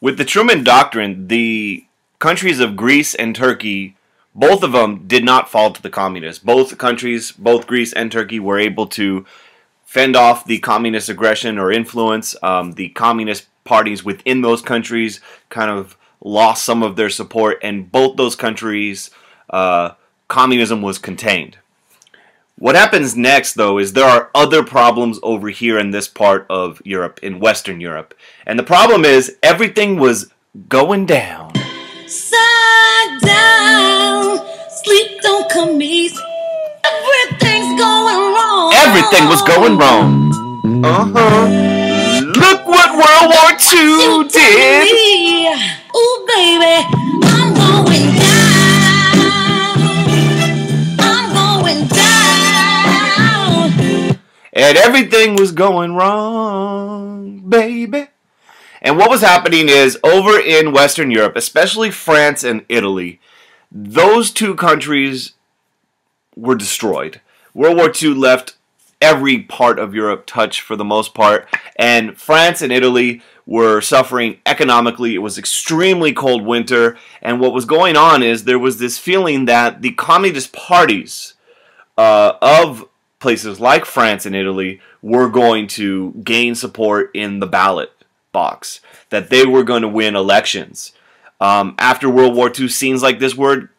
With the Truman Doctrine, the countries of Greece and Turkey, both of them did not fall to the communists. Both countries, both Greece and Turkey, were able to fend off the communist aggression or influence. The communist parties within those countries kind of lost some of their support, and both those countries, communism was contained. What happens next, though, is there are other problems over here in this part of Europe, in Western Europe. And the problem is everything was going down. Side down, sleep don't come easy. Everything's going wrong. Everything was going wrong. Look what World War II did. Ooh, baby, I'm going down. I'm going down. And everything was going wrong, baby. And what was happening is, over in Western Europe, especially France and Italy, those two countries were destroyed. World War II left every part of Europe touched for the most part, and France and Italy were suffering economically. It was extremely cold winter, and what was going on is there was this feeling that the communist parties of places like France and Italy were going to gain support in the ballot box, that they were going to win elections. After World War II, scenes like this were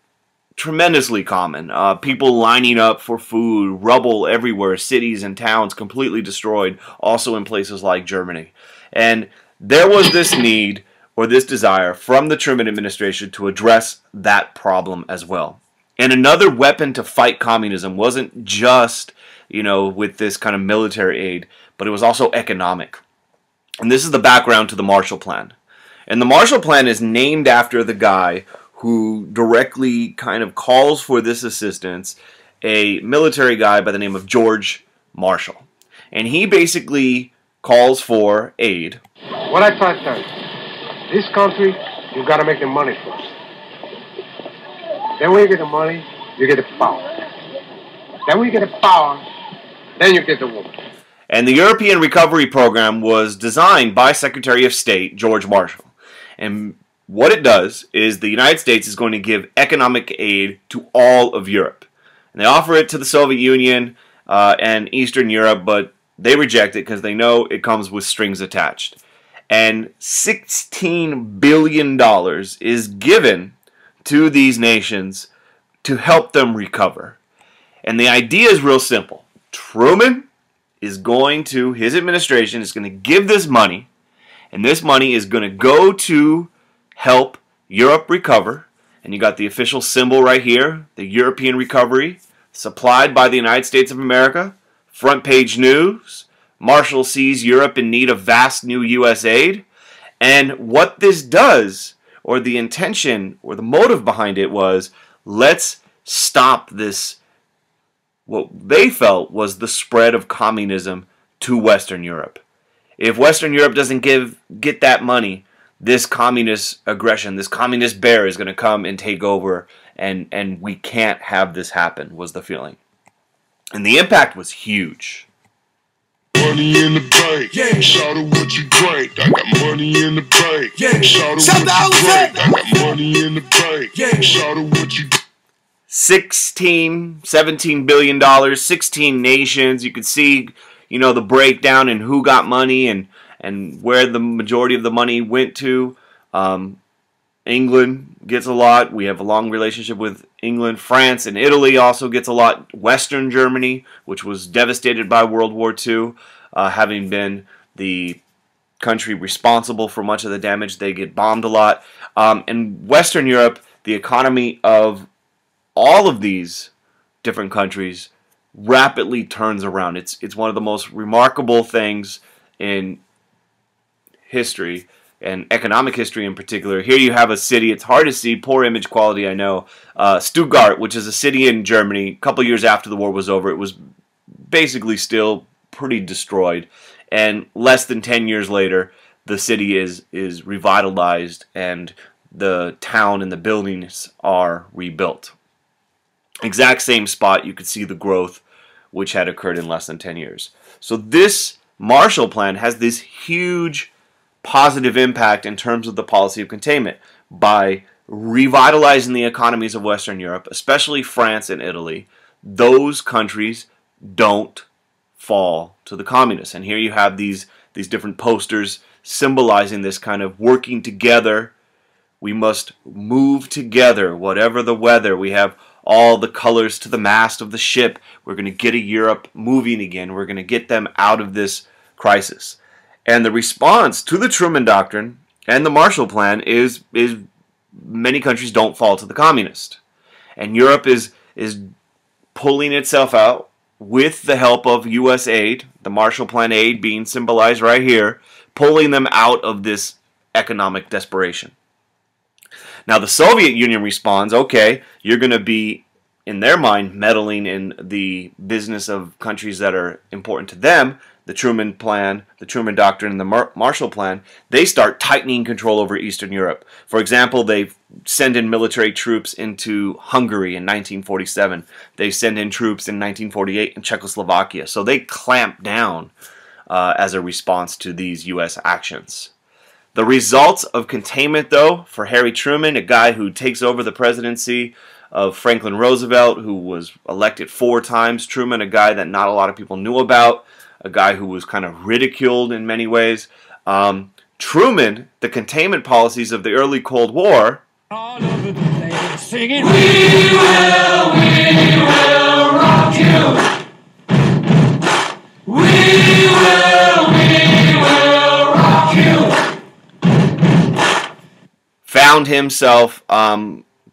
tremendously common. People lining up for food, rubble everywhere, cities and towns completely destroyed, also in places like Germany. And there was this need, or this desire, from the Truman administration to address that problem as well. And another weapon to fight communism wasn't just, with this kind of military aid, but it was also economic. And this is the background to the Marshall Plan. And the Marshall Plan is named after the guy who directly kind of calls for this assistance, a military guy by the name of George Marshall. And he basically calls for aid. What I try to tell you, this country, you've got to make the money first. Then when you get the money, you get the power. Then when you get the power, then you get the woman. And the European Recovery Program was designed by Secretary of State George Marshall. And what it does is the United States is going to give economic aid to all of Europe. And they offer it to the Soviet Union and Eastern Europe, but they reject it because they know it comes with strings attached. And $16 billion is given to these nations to help them recover. And the idea is real simple. Truman is going to, his administration is going to give this money, and this money is going to go to help Europe recover. And you got the official symbol right here, the European Recovery, supplied by the United States of America. Front page news, Marshall sees Europe in need of vast new U.S. aid. And what this does, or the intention, or the motive behind it was, let's stop this, what they felt was the spread of communism to Western Europe. If Western Europe doesn't get that money, this communist aggression, this communist bear is going to come and take over, and we can't have this happen, was the feeling. And the impact was huge. Money in the bank, yeah. Shout out what you drink. I got money in the bank, yeah. Shout out what you drink. I got money in the bank, yeah. Shout out what you 17 billion dollars, 16 nations. You could see, the breakdown and who got money and where the majority of the money went to. England gets a lot. We have a long relationship with England. France and Italy also gets a lot. Western Germany, which was devastated by World War II, having been the country responsible for much of the damage, they get bombed a lot. In Western Europe, the economy of all of these different countries rapidly turns around. It's one of the most remarkable things in history, and economic history in particular. Here you have a city, it's hard to see, poor image quality, I know, Stuttgart, which is a city in Germany. A couple years after the war was over, it was basically still pretty destroyed. And less than 10 years later, the city is revitalized, and the town and the buildings are rebuilt. Exact same spot, you could see the growth which had occurred in less than 10 years. So this Marshall Plan has this huge positive impact in terms of the policy of containment by revitalizing the economies of Western Europe, especially France and Italy. Those countries don't fall to the communists. And here you have these different posters symbolizing this kind of working together. We must move together, whatever the weather. We have all the colors to the mast of the ship. We're going to get Europe moving again. We're going to get them out of this crisis. And the response to the Truman Doctrine and the Marshall Plan is many countries don't fall to the communist. And Europe is pulling itself out with the help of U.S. aid, the Marshall Plan aid being symbolized right here, pulling them out of this economic desperation. Now the Soviet Union responds, okay, you're going to be, in their mind, meddling in the business of countries that are important to them. The Truman Plan, the Truman Doctrine, and the Marshall Plan, they start tightening control over Eastern Europe. For example, they send in military troops into Hungary in 1947. They send in troops in 1948 in Czechoslovakia. So they clamp down as a response to these U.S. actions. The results of containment, though, for Harry Truman, a guy who takes over the presidency of Franklin Roosevelt, who was elected 4 times, Truman, a guy that not a lot of people knew about, a guy who was kind of ridiculed in many ways. Truman, the containment policies of the early Cold War, All over the place singing, we will rock you. We will rock you. found himself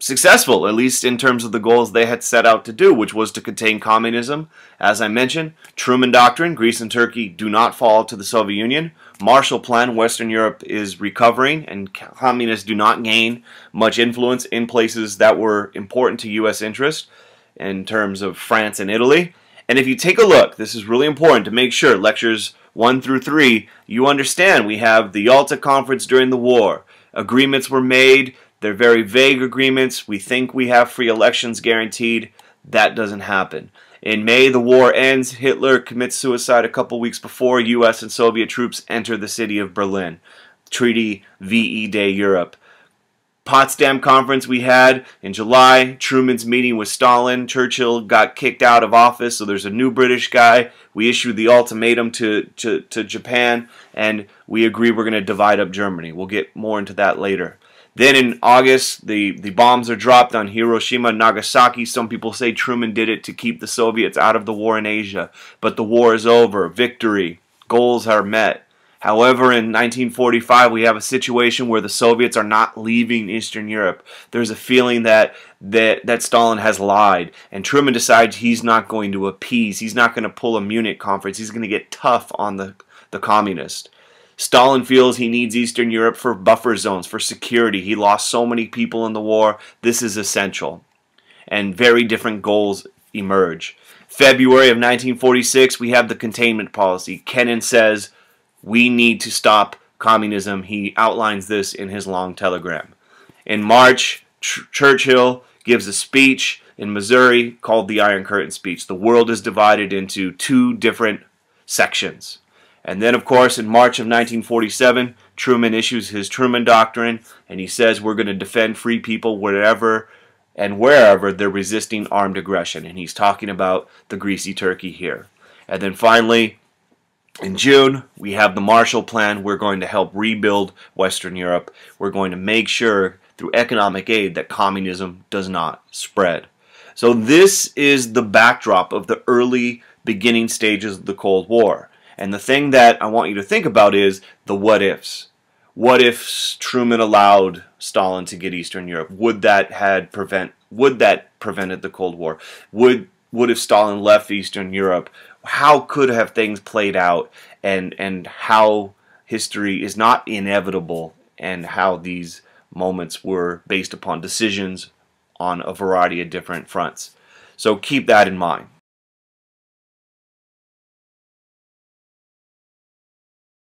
successful, at least in terms of the goals they had set out to do, which was to contain communism. As I mentioned, Truman Doctrine, Greece and Turkey do not fall to the Soviet Union. Marshall Plan, Western Europe is recovering, and communists do not gain much influence in places that were important to U.S. interest in terms of France and Italy. And if you take a look, this is really important to make sure, lectures 1 through 3, you understand we have the Yalta Conference during the war. Agreements were made. They're very vague agreements. We think we have free elections guaranteed. That doesn't happen. In May, the war ends. Hitler commits suicide a couple weeks before U.S. and Soviet troops enter the city of Berlin. Treaty VE Day Europe. Potsdam Conference we had in July. Truman's meeting with Stalin. Churchill got kicked out of office, so there's a new British guy. We issued the ultimatum to Japan, and we agree we're going to divide up Germany. We'll get more into that later. Then in August, the bombs are dropped on Hiroshima and Nagasaki. Some people say Truman did it to keep the Soviets out of the war in Asia. But the war is over. Victory. Goals are met. However, in 1945, we have a situation where the Soviets are not leaving Eastern Europe. There's a feeling that Stalin has lied. And Truman decides he's not going to appease. He's not going to pull a Munich conference. He's going to get tough on the communists. Stalin feels he needs Eastern Europe for buffer zones, for security. He lost so many people in the war. This is essential. And very different goals emerge. February of 1946, we have the containment policy. Kennan says, we need to stop communism. He outlines this in his long telegram. In March, Churchill gives a speech in Missouri called the Iron Curtain speech. The world is divided into 2 different sections. And then, of course, in March of 1947, Truman issues his Truman Doctrine, and he says we're going to defend free people wherever and wherever they're resisting armed aggression. And he's talking about the greasy turkey here. And then finally, in June, we have the Marshall Plan. We're going to help rebuild Western Europe. We're going to make sure through economic aid that communism does not spread. So this is the backdrop of the early beginning stages of the Cold War. And the thing that I want you to think about is the what-ifs. What if Truman allowed Stalin to get Eastern Europe? Would that prevented the Cold War? Would if Stalin left Eastern Europe? How could have things played out? And how history is not inevitable, and how these moments were based upon decisions on a variety of different fronts. So keep that in mind.